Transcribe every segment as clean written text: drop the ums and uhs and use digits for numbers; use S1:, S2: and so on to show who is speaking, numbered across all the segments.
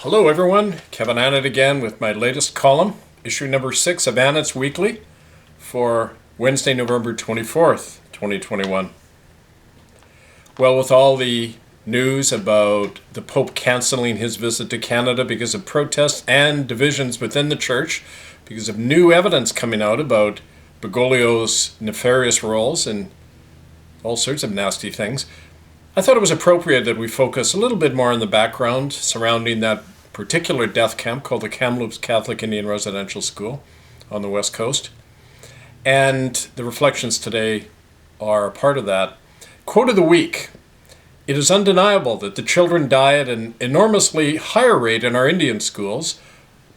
S1: Hello everyone, Kevin Annett again with my latest column, issue number 6 of Annett's Weekly for Wednesday, November 24th, 2021. Well, with all the news about the Pope cancelling his visit to Canada because of protests and divisions within the church, because of new evidence coming out about Bergoglio's nefarious roles and all sorts of nasty things, I thought it was appropriate that we focus a little bit more on the background surrounding that particular death camp called the Kamloops Catholic Indian Residential School on the West Coast. And the reflections today are a part of that. Quote of the week: "It is undeniable that the children die at an enormously higher rate in our Indian schools,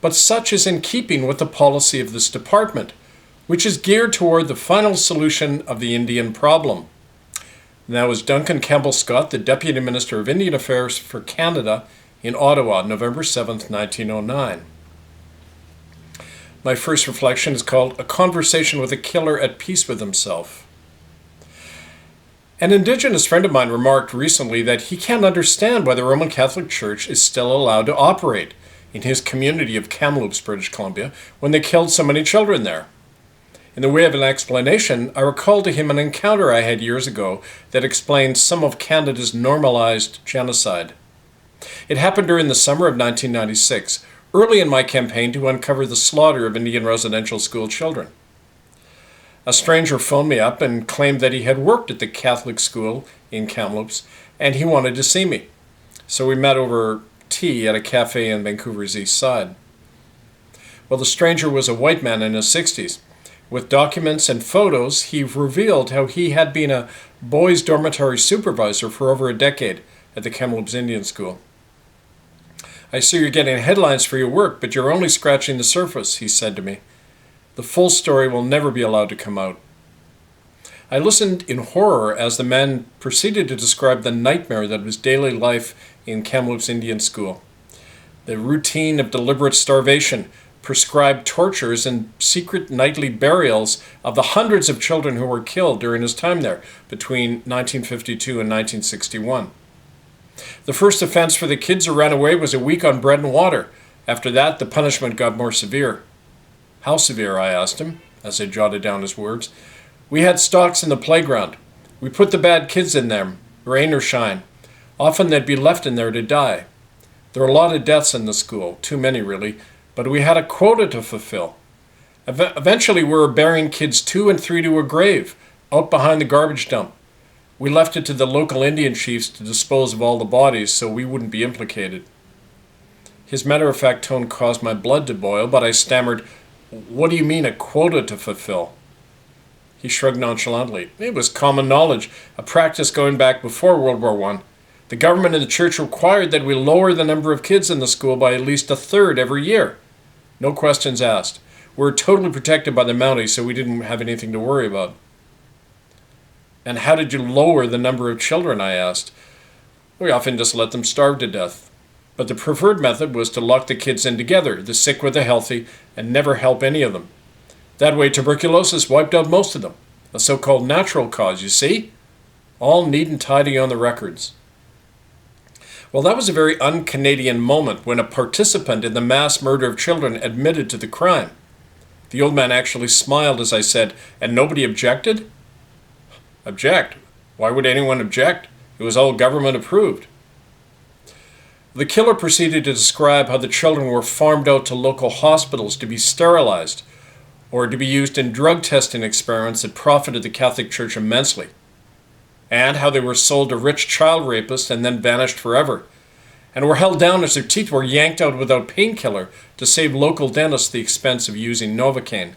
S1: but such is in keeping with the policy of this department, which is geared toward the final solution of the Indian problem." And that was Duncan Campbell-Scott, the Deputy Minister of Indian Affairs for Canada in Ottawa, November 7th, 1909. My first reflection is called "A Conversation with a Killer at Peace with Himself." An Indigenous friend of mine remarked recently that he can't understand why the Roman Catholic Church is still allowed to operate in his community of Kamloops, British Columbia, when they killed so many children there. In the way of an explanation, I recalled to him an encounter I had years ago that explained some of Canada's normalized genocide. It happened during the summer of 1996, early in my campaign to uncover the slaughter of Indian residential school children. A stranger phoned me up and claimed that he had worked at the Catholic school in Kamloops and he wanted to see me. So we met over tea at a cafe in Vancouver's east side. Well, the stranger was a white man in his 60s. With documents and photos, he revealed how he had been a boys' dormitory supervisor for over a decade at the Kamloops Indian School. "I see you're getting headlines for your work, but you're only scratching the surface," he said to me. "The full story will never be allowed to come out." I listened in horror as the man proceeded to describe the nightmare that was daily life in Kamloops Indian School. The routine of deliberate starvation, prescribed tortures, and secret nightly burials of the hundreds of children who were killed during his time there between 1952 and 1961. The first offense for the kids who ran away was a week on bread and water. After that, the punishment got more severe. "How severe?" I asked him, as I jotted down his words. "We had stocks in the playground. We put the bad kids in there, rain or shine. Often they'd be left in there to die. There were a lot of deaths in the school, too many really, but we had a quota to fulfill. Eventually we were burying kids 2 and 3 to a grave, out behind the garbage dump. We left it to the local Indian chiefs to dispose of all the bodies so we wouldn't be implicated." His matter-of-fact tone caused my blood to boil, but I stammered, "What do you mean, a quota to fulfill?" He shrugged nonchalantly. "It was common knowledge, a practice going back before World War I. The government and the church required that we lower the number of kids in the school by at least a third every year. No questions asked. We were totally protected by the Mounties, so we didn't have anything to worry about." "And how did you lower the number of children?" I asked. "We often just let them starve to death. But the preferred method was to lock the kids in together, the sick with the healthy, and never help any of them. That way tuberculosis wiped out most of them. A so-called natural cause, you see? All neat and tidy on the records." Well, that was a very un-Canadian moment when a participant in the mass murder of children admitted to the crime. The old man actually smiled as I said, "And nobody objected?" "Object? Why would anyone object? It was all government approved." The killer proceeded to describe how the children were farmed out to local hospitals to be sterilized or to be used in drug testing experiments that profited the Catholic Church immensely, and how they were sold to rich child rapists and then vanished forever, and were held down as their teeth were yanked out without painkiller to save local dentists the expense of using Novocaine.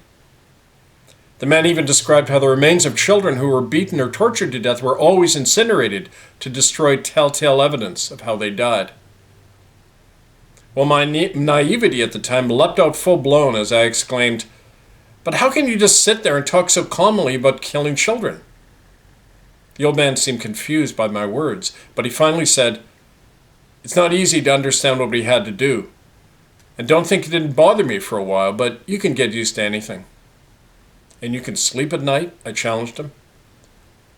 S1: The man even described how the remains of children who were beaten or tortured to death were always incinerated to destroy telltale evidence of how they died. Well, my naivety at the time leapt out full-blown as I exclaimed, "But how can you just sit there and talk so calmly about killing children?" The old man seemed confused by my words, but he finally said, "It's not easy to understand what we had to do. And don't think it didn't bother me for a while, but you can get used to anything." "And you can sleep at night?" I challenged him.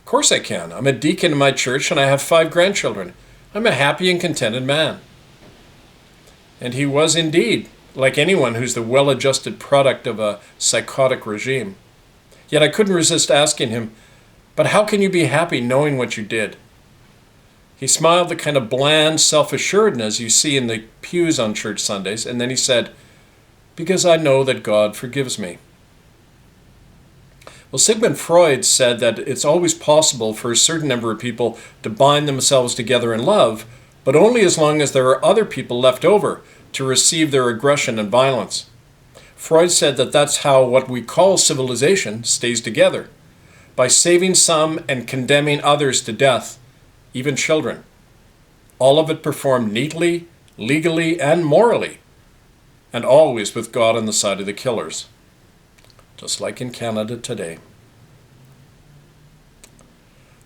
S1: "Of course I can. I'm a deacon in my church and I have 5 grandchildren. I'm a happy and contented man." And he was indeed like anyone who's the well-adjusted product of a psychotic regime. Yet I couldn't resist asking him, "But how can you be happy knowing what you did?" He smiled the kind of bland self-assuredness you see in the pews on church Sundays, and then he said, "Because I know that God forgives me." Well, Sigmund Freud said that it's always possible for a certain number of people to bind themselves together in love, but only as long as there are other people left over to receive their aggression and violence. Freud said that that's how what we call civilization stays together, by saving some and condemning others to death, even children. All of it performed neatly, legally, and morally, and always with God on the side of the killers, just like in Canada today.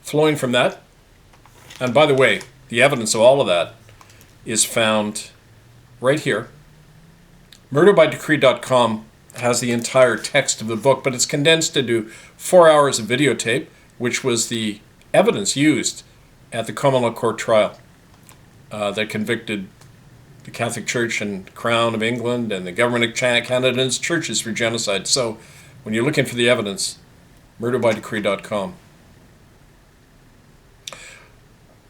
S1: Flowing from that, and by the way, the evidence of all of that is found right here. MurderByDecree.com has the entire text of the book, but it's condensed into 4 hours of videotape, which was the evidence used at the common law court trial that convicted the Catholic Church and Crown of England and the government of Canada and its churches for genocide. So when you're looking for the evidence, MurderByDecree.com.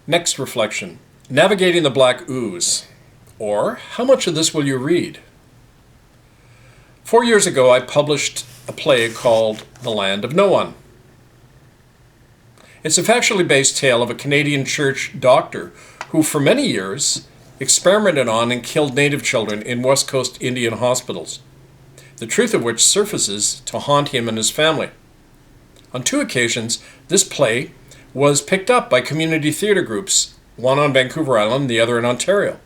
S1: Next reflection, navigating the Black Ooze, or how much of this will you read? 4 years ago, I published a play called The Land of No One. It's a factually based tale of a Canadian church doctor who for many years experimented on and killed Native children in West Coast Indian hospitals, the truth of which surfaces to haunt him and his family. On 2 occasions, this play was picked up by community theatre groups, one on Vancouver Island, the other in Ontario,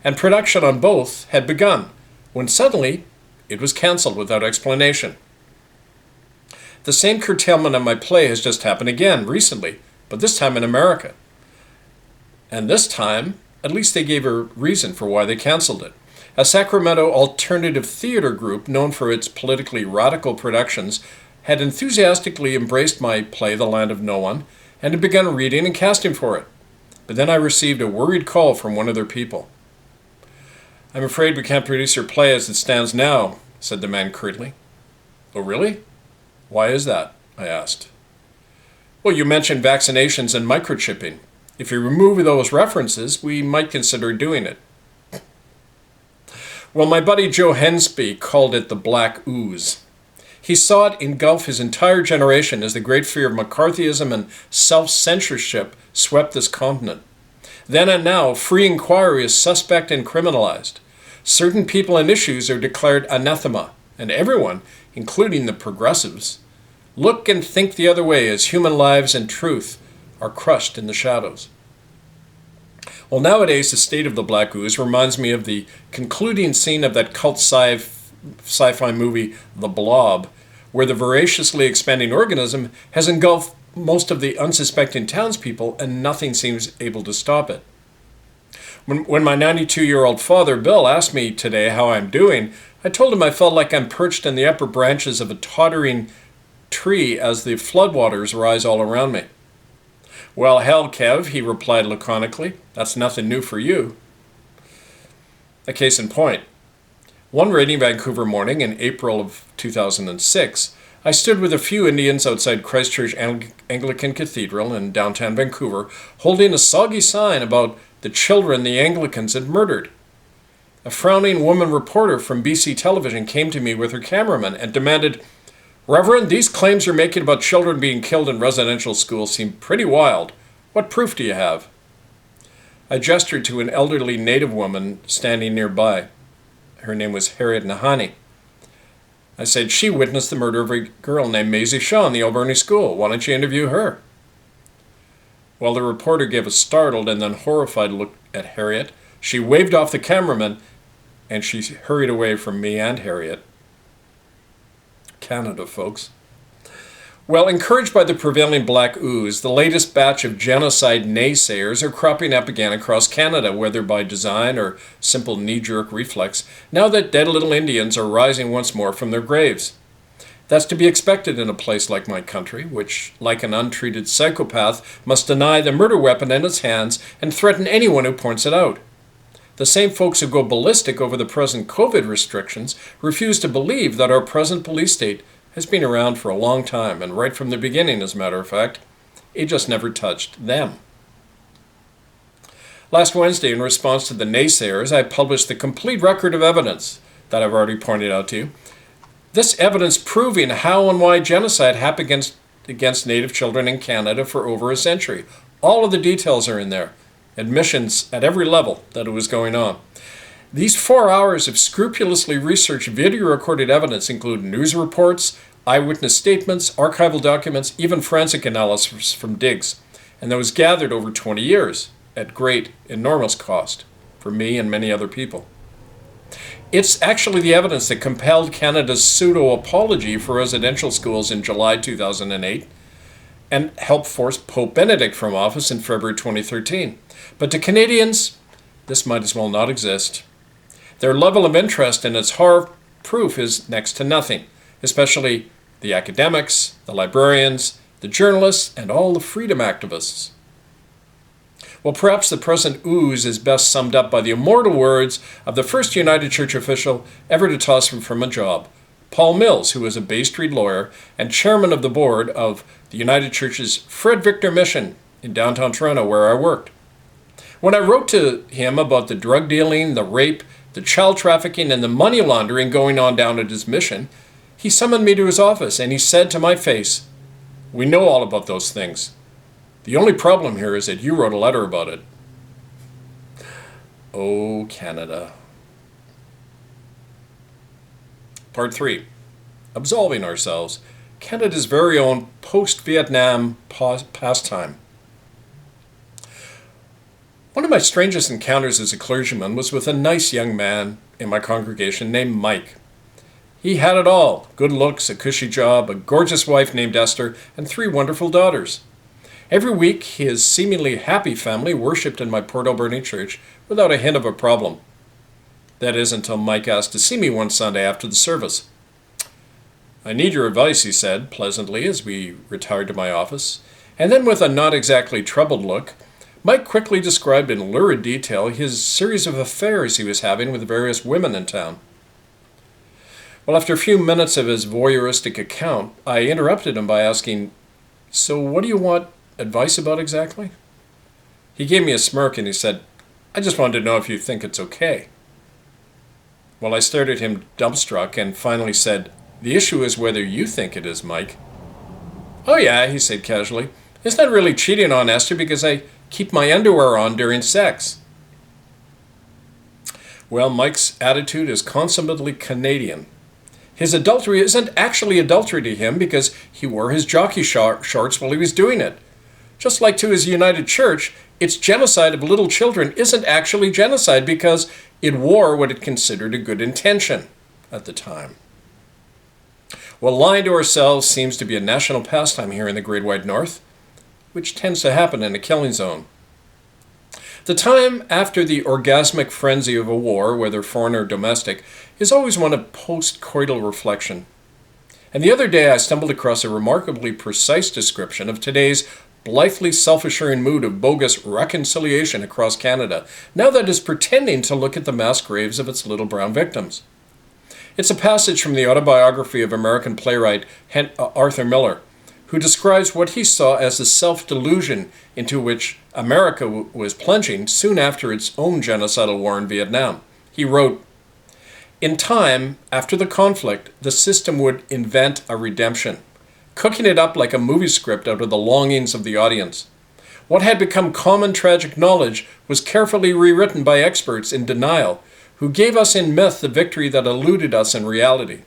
S1: and production on both had begun, when suddenly it was cancelled without explanation. The same curtailment of my play has just happened again recently, but this time in America. And this time, at least they gave a reason for why they cancelled it. A Sacramento alternative theater group known for its politically radical productions had enthusiastically embraced my play, The Land of No One, and had begun reading and casting for it. But then I received a worried call from one of their people. "I'm afraid we can't produce your play as it stands now," said the man curtly. "Oh, really? Why is that?" I asked. "Well, you mentioned vaccinations and microchipping. If you remove those references, we might consider doing it." Well, my buddy Joe Hensby called it the Black Ooze. He saw it engulf his entire generation as the great fear of McCarthyism and self-censorship swept this continent. Then and now, free inquiry is suspect and criminalized. Certain people and issues are declared anathema, and everyone, including the progressives, look and think the other way as human lives and truth are crushed in the shadows. Well, nowadays, the state of the Black Ooze reminds me of the concluding scene of that cult sci-fi movie, The Blob, where the voraciously expanding organism has engulfed most of the unsuspecting townspeople and nothing seems able to stop it. When my 92-year-old father, Bill, asked me today how I'm doing, I told him I felt like I'm perched in the upper branches of a tottering tree as the floodwaters rise all around me. "Well, hell, Kev," he replied laconically, "that's nothing new for you." A case in point. One rainy Vancouver morning in April of 2006, I stood with a few Indians outside Christchurch Anglican Cathedral in downtown Vancouver, holding a soggy sign about the children the Anglicans had murdered. A frowning woman reporter from BC Television came to me with her cameraman and demanded, "Reverend, these claims you're making about children being killed in residential schools seem pretty wild. What proof do you have?" I gestured to an elderly Native woman standing nearby. Her name was Harriet Nahani. I said, "She witnessed the murder of a girl named Maisie Shaw in the Alberni school. Why don't you interview her?" Well, the reporter gave a startled and then horrified look at Harriet. She waved off the cameraman, and she hurried away from me and Harriet. Canada, folks. Well, encouraged by the prevailing Black Ooze, the latest batch of genocide naysayers are cropping up again across Canada, whether by design or simple knee-jerk reflex, now that dead little Indians are rising once more from their graves. That's to be expected in a place like my country, which, like an untreated psychopath, must deny the murder weapon in its hands and threaten anyone who points it out. The same folks who go ballistic over the present COVID restrictions refuse to believe that our present police state has been around for a long time, and right from the beginning, as a matter of fact. It just never touched them. Last Wednesday, in response to the naysayers, I published the complete record of evidence that I've already pointed out to you. This evidence proving how and why genocide happened against Native children in Canada for over a century. All of the details are in there. Admissions at every level that it was going on. These 4 hours of scrupulously researched video-recorded evidence include news reports, eyewitness statements, archival documents, even forensic analysis from digs, and that was gathered over 20 years at great, enormous cost for me and many other people. It's actually the evidence that compelled Canada's pseudo-apology for residential schools in July 2008 and helped force Pope Benedict from office in February 2013. But to Canadians, this might as well not exist. Their level of interest in its horror proof is next to nothing, especially the academics, the librarians, the journalists, and all the freedom activists. Well, perhaps the present ooze is best summed up by the immortal words of the first United Church official ever to toss him from a job, Paul Mills, who was a Bay Street lawyer and chairman of the board of the United Church's Fred Victor Mission in downtown Toronto, where I worked. When I wrote to him about the drug dealing, the rape, the child trafficking, and the money laundering going on down at his mission, he summoned me to his office and he said to my face, "We know all about those things. The only problem here is that you wrote a letter about it." Oh, Canada. Part 3. Absolving ourselves. Canada's very own post-Vietnam pastime. One of my strangest encounters as a clergyman was with a nice young man in my congregation named Mike. He had it all: good looks, a cushy job, a gorgeous wife named Esther, and 3 wonderful daughters. Every week, his seemingly happy family worshipped in my Port Alberni church without a hint of a problem. That is, until Mike asked to see me one Sunday after the service. "I need your advice," he said pleasantly as we retired to my office. And then, with a not exactly troubled look, Mike quickly described in lurid detail his series of affairs he was having with various women in town. Well, after a few minutes of his voyeuristic account, I interrupted him by asking, "So what do you want advice about exactly?" He gave me a smirk and he said, "I just wanted to know if you think it's okay." Well, I stared at him dumbstruck and finally said, "The issue is whether you think it is, Mike." "Oh yeah," he said casually. "It's not really cheating on Esther because I keep my underwear on during sex." Well, Mike's attitude is consummately Canadian. His adultery isn't actually adultery to him because he wore his jockey shorts while he was doing it. Just like to his United Church, its genocide of little children isn't actually genocide because it wore what it considered a good intention at the time. Well, lying to ourselves seems to be a national pastime here in the Great White North, which tends to happen in a killing zone. The time after the orgasmic frenzy of a war, whether foreign or domestic, is always one of post-coital reflection. And the other day I stumbled across a remarkably precise description of today's blithely self-assuring mood of bogus reconciliation across Canada, now that it's pretending to look at the mass graves of its little brown victims. It's a passage from the autobiography of American playwright Arthur Miller, who describes what he saw as the self-delusion into which America was plunging soon after its own genocidal war in Vietnam. He wrote, "In time, after the conflict, the system would invent a redemption, cooking it up like a movie script out of the longings of the audience. What had become common tragic knowledge was carefully rewritten by experts in denial, who gave us in myth the victory that eluded us in reality.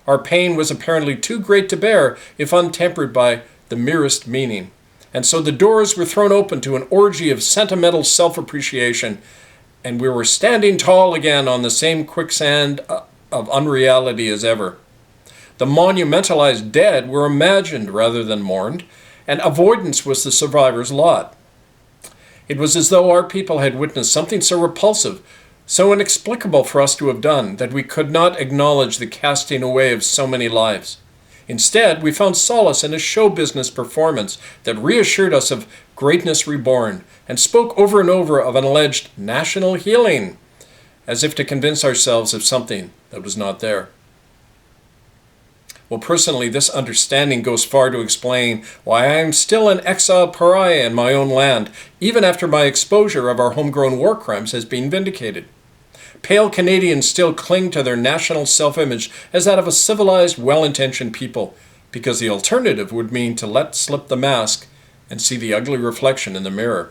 S1: Our pain was apparently too great to bear if untempered by the merest meaning, and so the doors were thrown open to an orgy of sentimental self-appreciation, and we were standing tall again on the same quicksand of unreality as ever. The monumentalized dead were imagined rather than mourned, and avoidance was the survivor's lot. It was as though our people had witnessed something so repulsive, so inexplicable for us to have done, that we could not acknowledge the casting away of so many lives. Instead, we found solace in a show business performance that reassured us of greatness reborn, and spoke over and over of an alleged national healing, as if to convince ourselves of something that was not there. Well, personally, this understanding goes far to explain why I am still an exile pariah in my own land, even after my exposure of our homegrown war crimes has been vindicated. Pale Canadians still cling to their national self-image as that of a civilized, well-intentioned people, because the alternative would mean to let slip the mask and see the ugly reflection in the mirror.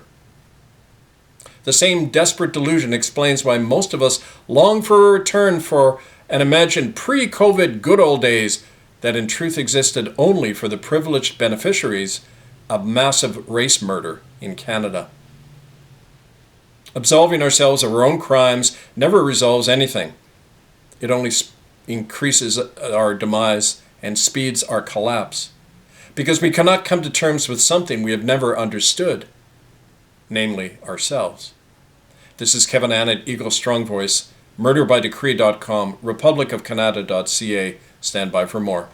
S1: The same desperate delusion explains why most of us long for a return for an imagined pre-COVID good old days that in truth existed only for the privileged beneficiaries of massive race murder in Canada. Absolving ourselves of our own crimes never resolves anything. It only increases our demise and speeds our collapse, because we cannot come to terms with something we have never understood, namely ourselves. This is Kevin Annett, Eagle Strong Voice, murderbydecree.com, republicofcanada.ca. Stand by for more.